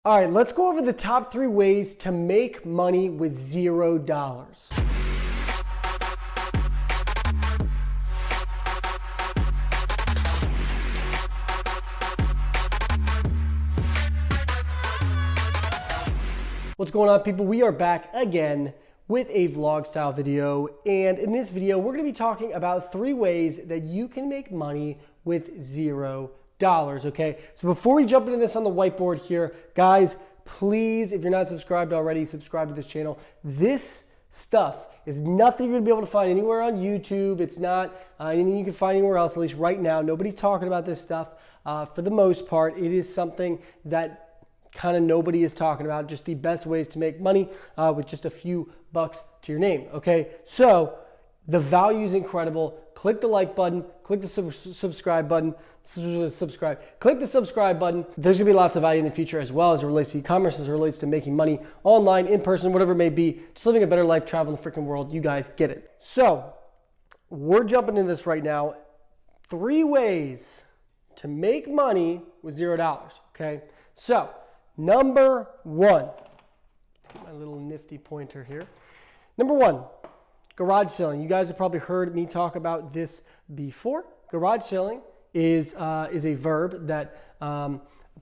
All right, let's go over the top 3 ways to make money with $0. What's going on, people? We are back again with a vlog style video, and in this video we're going to be talking about 3 ways that you can make money with $0. Okay, so before we jump into this on the whiteboard here, guys, please, if you're not subscribed already, subscribe to this channel. This stuff is nothing you're gonna be able to find anywhere on YouTube. It's not anything you can find anywhere else, at least right now. Nobody's talking about this stuff for the most part. It is something that kind of nobody is talking about, just the best ways to make money with just a few bucks to your name. Okay, so the value is incredible. Click the like button, click the subscribe button, click the subscribe button. There's gonna be lots of value in the future as well as it relates to e-commerce, as it relates to making money online, in person, whatever it may be, just living a better life, traveling the freaking world. You guys get it. So we're jumping into this right now. 3 ways to make money with $0, okay? So number 1, get my little nifty pointer here. Number 1, garage selling. You guys have probably heard me talk about this before. Garage selling is a verb that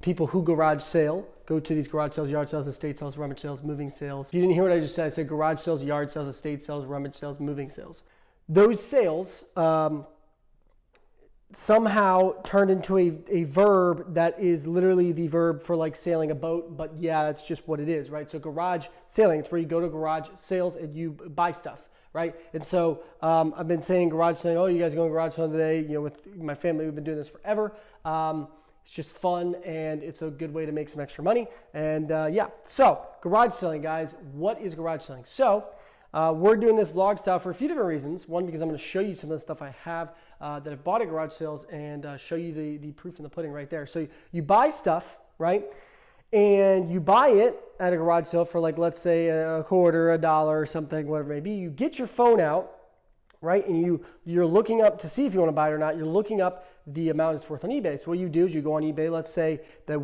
people who garage sale go to these garage sales, yard sales, estate sales, rummage sales, moving sales. If you didn't hear what I just said, I said garage sales, yard sales, estate sales, rummage sales, moving sales. Those sales somehow turned into a verb that is literally the verb for like sailing a boat, but yeah, that's just what it is, right? So garage sailing, it's where you go to garage sales and you buy stuff. Right? And so I've been saying garage selling, oh, you guys going garage selling today? You know, with my family, we've been doing this forever. It's just fun and it's a good way to make some extra money. And yeah, so garage selling, guys, what is garage selling? So we're doing this vlog style for a few different reasons. One, because I'm going to show you some of the stuff I have that I've bought at garage sales and show you the proof in the pudding right there. So you buy stuff, right? And you buy it at a garage sale for, like, let's say a quarter, $1 or something, whatever it may be. You get your phone out, right? And you're looking up to see if you want to buy it or not. You're looking up the amount it's worth on eBay. So what you do is you go on eBay. Let's say that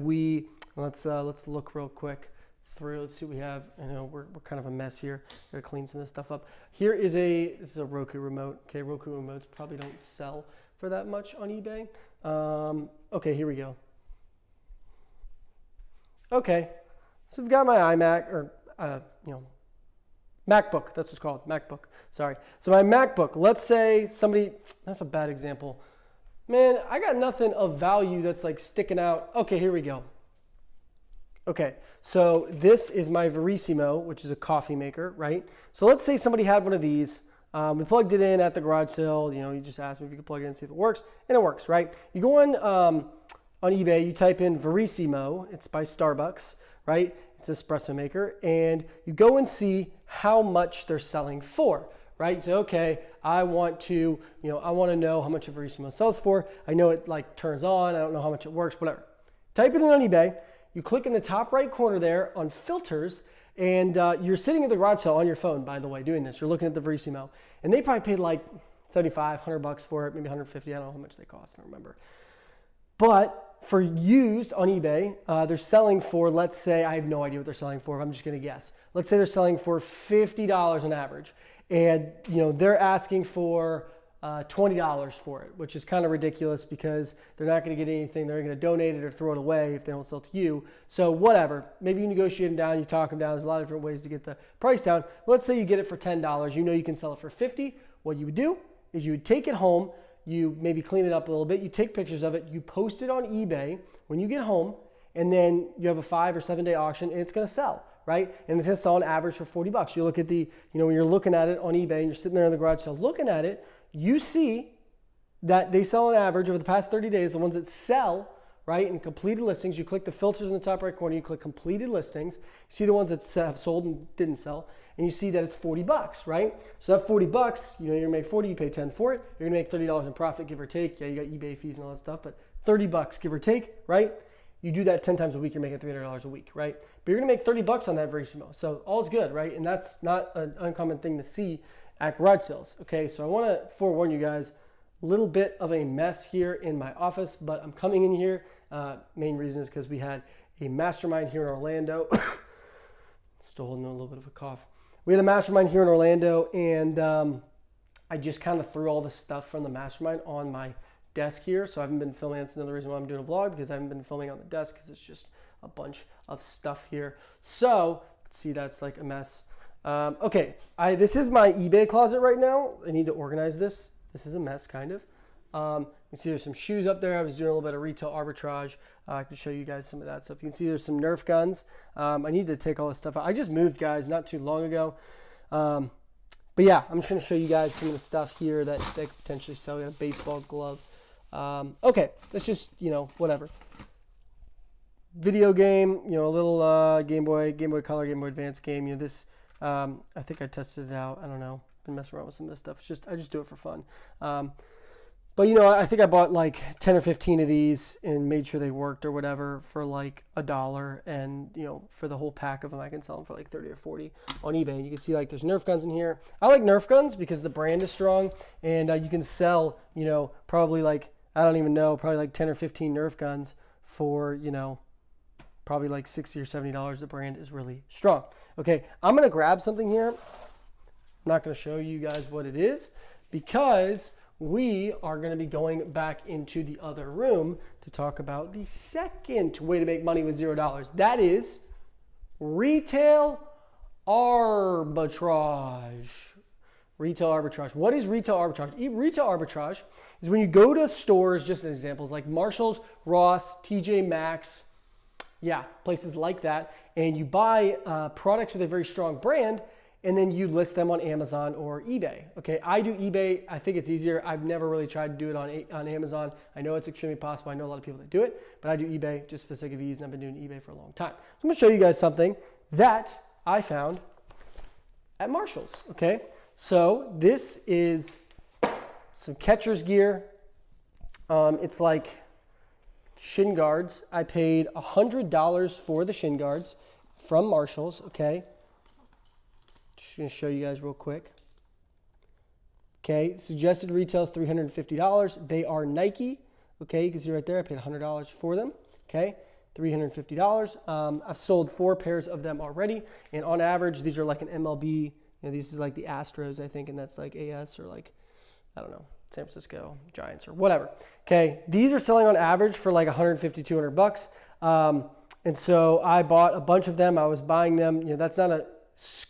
let's look real quick through. Let's see what we have. I know we're kind of a mess here. Gotta clean some of this stuff up. Here is this is a Roku remote. Okay, Roku remotes probably don't sell for that much on eBay. Okay, here we go. Okay, so we've got my iMac, or MacBook. That's what it's called, MacBook. Sorry. So my MacBook. Let's say somebody. That's a bad example. Man, I got nothing of value that's like sticking out. Okay, here we go. Okay, so this is my Verissimo, which is a coffee maker, right? So let's say somebody had one of these. We plugged it in at the garage sale. You know, you just asked me if you could plug it in and see if it works, and it works, right? You go on eBay, you type in Verissimo, it's by Starbucks, right? It's an espresso maker, and you go and see how much they're selling for, right? So, okay, I want to know how much a Verissimo sells for. I know it like turns on, I don't know how much it works, whatever. Type it in on eBay, you click in the top right corner there on filters, and you're sitting at the garage sale on your phone, by the way, doing this. You're looking at the Verissimo, and they probably paid like $75, $100 for it, maybe $150, I don't know how much they cost, I don't remember. But for used on eBay, they're selling for, let's say, I have no idea what they're selling for, I'm just gonna guess. Let's say they're selling for $50 on average. And they're asking for $20 for it, which is kind of ridiculous because they're not gonna get anything. They're gonna donate it or throw it away if they don't sell it to you. So whatever, maybe you negotiate them down, you talk them down. There's a lot of different ways to get the price down. Let's say you get it for $10. You can sell it for $50. What you would do is you would take it home, you maybe clean it up a little bit, you take pictures of it, you post it on eBay when you get home, and then you have a 5 or 7 day auction and it's gonna sell, right? And it's gonna sell on average for $40. You look at when you're looking at it on eBay and you're sitting there in the garage sale looking at it, you see that they sell on average over the past 30 days, the ones that sell, right, and completed listings, you click the filters in the top right corner, you click completed listings, you see the ones that have sold and didn't sell, and you see that it's $40, right? So that $40, you're gonna make 40, you pay 10 for it, you're gonna make $30 in profit, give or take. Yeah, you got eBay fees and all that stuff, but $30, give or take, right? You do that 10 times a week, you're making $300 a week, right? But you're gonna make $30 on that Verissimo. So all's good, right? And that's not an uncommon thing to see at garage sales. Okay, so I wanna forewarn you guys, a little bit of a mess here in my office, but I'm coming in here. Main reason is because we had a mastermind here in Orlando. Still holding on a little bit of a cough. We had a mastermind here in Orlando, and I just kind of threw all the stuff from the mastermind on my desk here. So I haven't been filming. That's another reason why I'm doing a vlog, because I haven't been filming on the desk because it's just a bunch of stuff here. So you can see that's like a mess. Okay, this is my eBay closet right now. I need to organize this. This is a mess, kind of. You can see there's some shoes up there. I was doing a little bit of retail arbitrage. I can show you guys some of that stuff. You can see there's some Nerf guns. I need to take all this stuff out. I just moved, guys, not too long ago. But yeah, I'm just going to show you guys some of the stuff here that they could potentially sell. We got a baseball glove. Okay, let's just, whatever. Video game, a little Game Boy Color, Game Boy Advance game. This, I think I tested it out. I don't know. Been messing around with some of this stuff. I just do it for fun. But I think I bought like 10 or 15 of these and made sure they worked or whatever for like $1. And, for the whole pack of them, I can sell them for like 30 or 40 on eBay. And you can see like there's Nerf guns in here. I like Nerf guns because the brand is strong, and you can sell, probably like, I don't even know, probably like 10 or 15 Nerf guns for, probably like $60 or $70. The brand is really strong. Okay, I'm going to grab something here. I'm not going to show you guys what it is because we are going to be going back into the other room to talk about the second way to make money with $0. That is retail arbitrage. Retail arbitrage. What is retail arbitrage? Retail arbitrage is when you go to stores, just as examples, like Marshalls, Ross, TJ Maxx, places like that, and you buy products with a very strong brand, and then you list them on Amazon or eBay. Okay, I do eBay. I think it's easier. I've never really tried to do it on Amazon. I know it's extremely possible. I know a lot of people that do it, but I do eBay just for the sake of ease, and I've been doing eBay for a long time. So I'm gonna show you guys something that I found at Marshalls, okay? So this is some catcher's gear. It's like shin guards. I paid $100 for the shin guards from Marshalls, okay? Just gonna show you guys real quick. Okay, suggested retail is $350. They are Nike. Okay, you can see right there, I paid $100 for them. Okay, $350. I've sold 4 pairs of them already, and on average, these are like an MLB. This is like the Astros, I think, and that's like AS or like, I don't know, San Francisco Giants or whatever. Okay, these are selling on average for like $150, $200. And so I bought a bunch of them. I was buying them. That's not a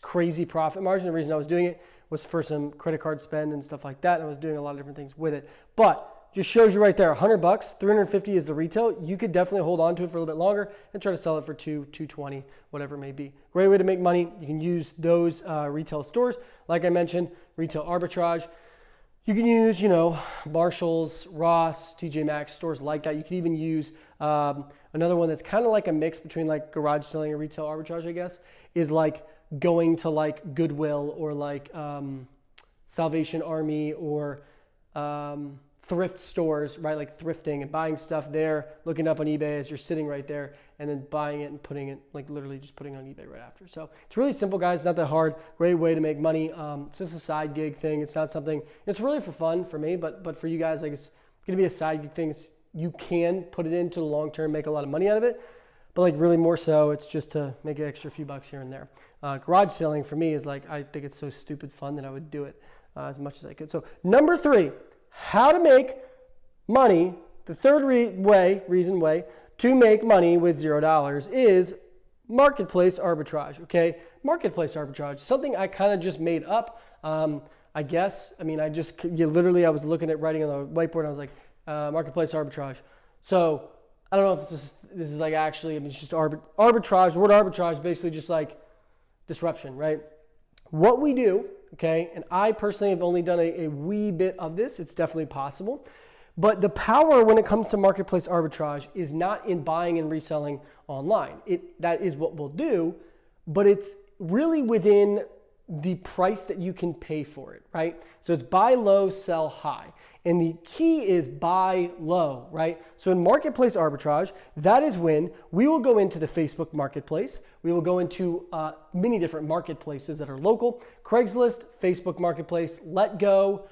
crazy profit margin. The reason I was doing it was for some credit card spend and stuff like that. And I was doing a lot of different things with it. But just shows you right there, $100, $350 is the retail. You could definitely hold on to it for a little bit longer and try to sell it for $220, whatever it may be. Great way to make money. You can use those retail stores. Like I mentioned, retail arbitrage. You can use, Marshalls, Ross, TJ Maxx, stores like that. You can even use another one that's kind of like a mix between like garage selling and retail arbitrage, I guess, is like going to like Goodwill or like Salvation Army or thrift stores, right? Like thrifting and buying stuff there, looking up on eBay as you're sitting right there, and then buying it and putting it, like literally just putting it on eBay right after. So it's really simple, guys. It's not that hard. Great way to make money. It's just a side gig thing. It's not something, it's really for fun for me, but for you guys, like it's going to be a side gig thing. You can put it into the long term, make a lot of money out of it. But like really more so, it's just to make an extra few bucks here and there. Garage selling for me is like, I think it's so stupid fun that I would do it as much as I could. So number 3, how to make money. The third reason to make money with $0 is marketplace arbitrage. Okay, marketplace arbitrage, something I kind of just made up. I guess. I mean, I was looking at writing on the whiteboard. And I was like, marketplace arbitrage. So I don't know if this is like actually, it's just arbitrage. The word arbitrage is basically just like disruption, right? What we do, okay, and I personally have only done a wee bit of this. It's definitely possible. But the power when it comes to marketplace arbitrage is not in buying and reselling online. That is what we'll do, but it's really within the price that you can pay for it, right? So it's buy low, sell high. And the key is buy low, right? So in marketplace arbitrage, that is when we will go into the Facebook marketplace. We will go into many different marketplaces that are local. Craigslist, Facebook marketplace, Letgo,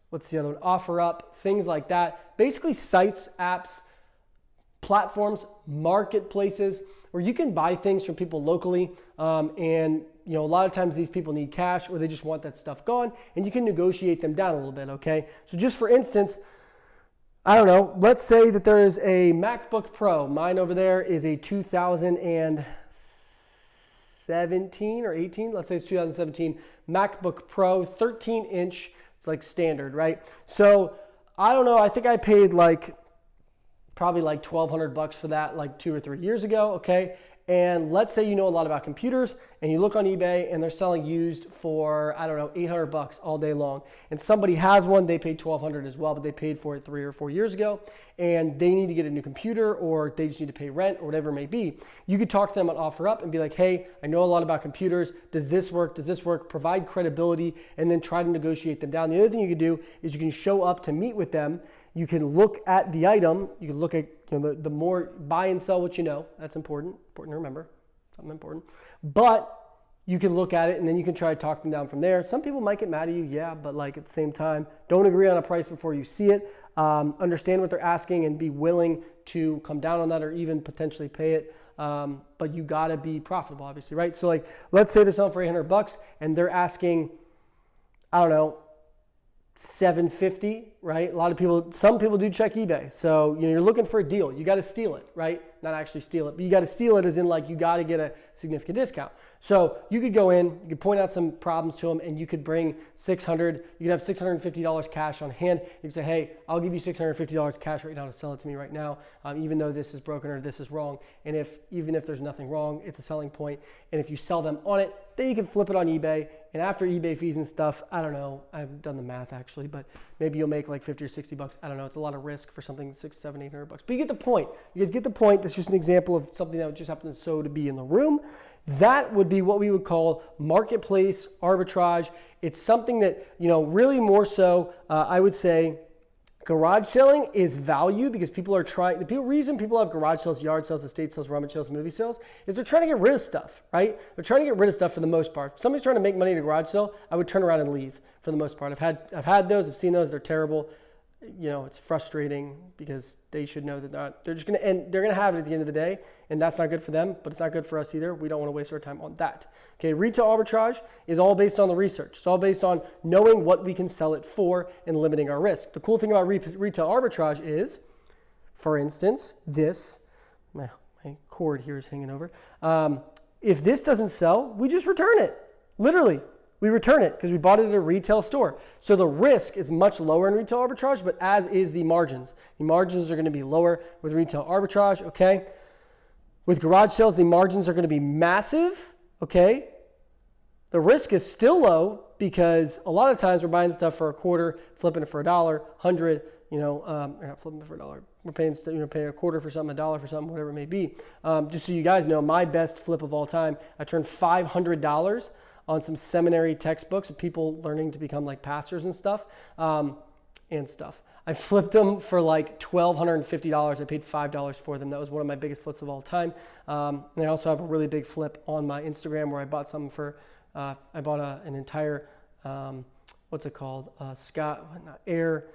what's the other one? OfferUp, things like that. Basically sites, apps, platforms, marketplaces, where you can buy things from people locally, and a lot of times these people need cash or they just want that stuff gone, and you can negotiate them down a little bit, okay? So just for instance, I don't know, let's say that there is a MacBook Pro. Mine over there is a 2017 or 18, let's say it's 2017 MacBook Pro, 13-inch, it's like standard, right? So I don't know, I think I paid probably like $1,200 for that like 2 or 3 years ago, okay? And let's say you know a lot about computers and you look on eBay and they're selling used for, I don't know, $800 all day long. And somebody has one, they paid $1,200 as well, but they paid for it 3 or 4 years ago and they need to get a new computer or they just need to pay rent or whatever it may be. You could talk to them on OfferUp and be like, hey, I know a lot about computers. Does this work? Does this work? Provide credibility and then try to negotiate them down. The other thing you could do is you can show up to meet with them. You can look at the item. You can look at the more buy and sell what you know. That's important to remember. Something important. But you can look at it and then you can try to talk them down from there. Some people might get mad at you, yeah, but at the same time, don't agree on a price before you see it. Understand what they're asking and be willing to come down on that or even potentially pay it. But you gotta be profitable, obviously, right? So let's say they're selling for $800 and they're asking, I don't know, $750, right? Some people do check eBay. So, you're looking for a deal. You got to steal it, right? Not actually steal it, but you got to steal it as in you got to get a significant discount. So you could go in, you could point out some problems to them and you could bring you could have $650 cash on hand. You could say, hey, I'll give you $650 cash right now to sell it to me right now, even though this is broken or this is wrong. And even if there's nothing wrong, it's a selling point. And if you sell them on it, then you can flip it on eBay. And after eBay fees and stuff, I don't know, I haven't done the math actually, but maybe you'll make like $50 or $60. I don't know. It's a lot of risk for something $600, $700, $800. But you get the point. You guys get the point. That's just an example of something that just happened to be in the room. That would be what we would call marketplace arbitrage. It's something that, really more so, I would say, garage selling is value because people are trying. The reason people have garage sales, yard sales, estate sales, rummage sales, movie sales is they're trying to get rid of stuff, right? They're trying to get rid of stuff for the most part. If somebody's trying to make money at a garage sale, I would turn around and leave for the most part. I've had those, I've seen those, they're terrible. It's frustrating because they should know that they're just going to end. They're going to have it at the end of the day, and that's not good for them, but it's not good for us either. We don't want to waste our time on that. Okay, retail arbitrage is all based on the research. It's all based on knowing what we can sell it for and limiting our risk. The cool thing about retail arbitrage is, for instance, my cord here is hanging over. If this doesn't sell, we just return it. Literally. We return it because we bought it at a retail store. So the risk is much lower in retail arbitrage, but as is the margins. The margins are going to be lower with retail arbitrage, okay? With garage sales, the margins are going to be massive, okay? The risk is still low because a lot of times we're buying stuff for a quarter, flipping it for $1, 100, we're not flipping it for $1. We're paying a quarter for something, $1 for something, whatever it may be. Just so you guys know, my best flip of all time, I turned $500 on some seminary textbooks of people learning to become like pastors and stuff. I flipped them for like $1,250. I paid $5 for them. That was one of my biggest flips of all time. And I also have a really big flip on my Instagram where I bought something for, I bought an entire, what's it called? Air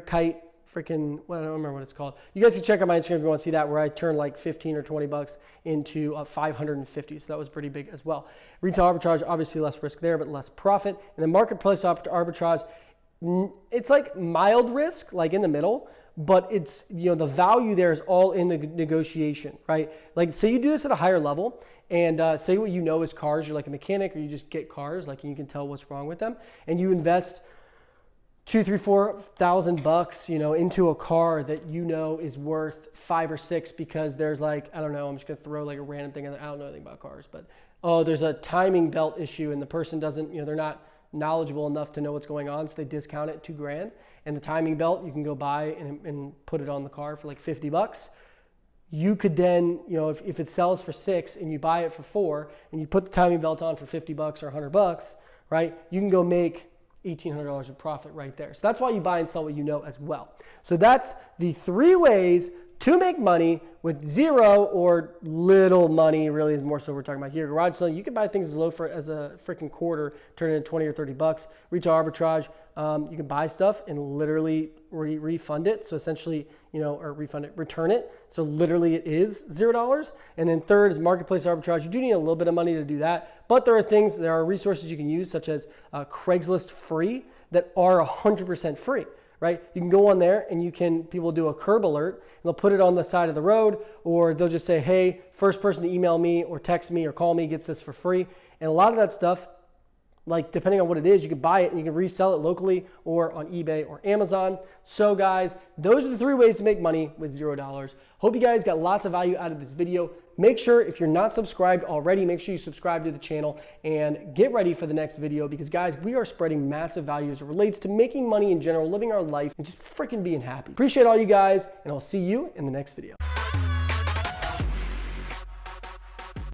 kite. I don't remember what it's called. You guys can check out my Instagram if you want to see that, where I turned like 15 or 20 bucks into 550. So that was pretty big as well. Retail arbitrage, obviously less risk there, but less profit. And then marketplace arbitrage, it's like mild risk, like in the middle, but it's, the value there is all in the negotiation, right? Like say you do this at a higher level and say what you know is cars, you're like a mechanic or you just get cars, like you can tell what's wrong with them, and you invest $2,000, $3,000, $4,000, into a car that is worth 5 or 6 because there's like, I don't know, I'm just gonna throw like a random thing in there. I don't know anything about cars, but there's a timing belt issue and the person doesn't, they're not knowledgeable enough to know what's going on, so they discount it $2,000. And the timing belt you can go buy and put it on the car for like $50. You could then, if it sells for 6 and you buy it for 4 and you put the timing belt on for $50 or $100, right? You can go make $1,800 of profit right there. So that's why you buy and sell what you know as well. So that's the 3 ways to make money with zero or little money, really is more so we're talking about here. Garage selling, you can buy things as low as a freaking quarter, turn it into 20 or 30 bucks. Retail arbitrage, you can buy stuff and literally refund it. So essentially, or refund it, return it. So literally it is $0. And then third is marketplace arbitrage. You do need a little bit of money to do that, but there are resources you can use, such as Craigslist free, that are 100% free, right? You can go on there and people do a curb alert, and they'll put it on the side of the road, or they'll just say, hey, first person to email me or text me or call me gets this for free. And a lot of that stuff, like depending on what it is, you can buy it and you can resell it locally or on eBay or Amazon. So guys, those are the 3 ways to make money with $0. Hope you guys got lots of value out of this video. Make sure, if you're not subscribed already, make sure you subscribe to the channel and get ready for the next video, because guys, we are spreading massive value as it relates to making money in general, living our life, and just freaking being happy. Appreciate all you guys, and I'll see you in the next video.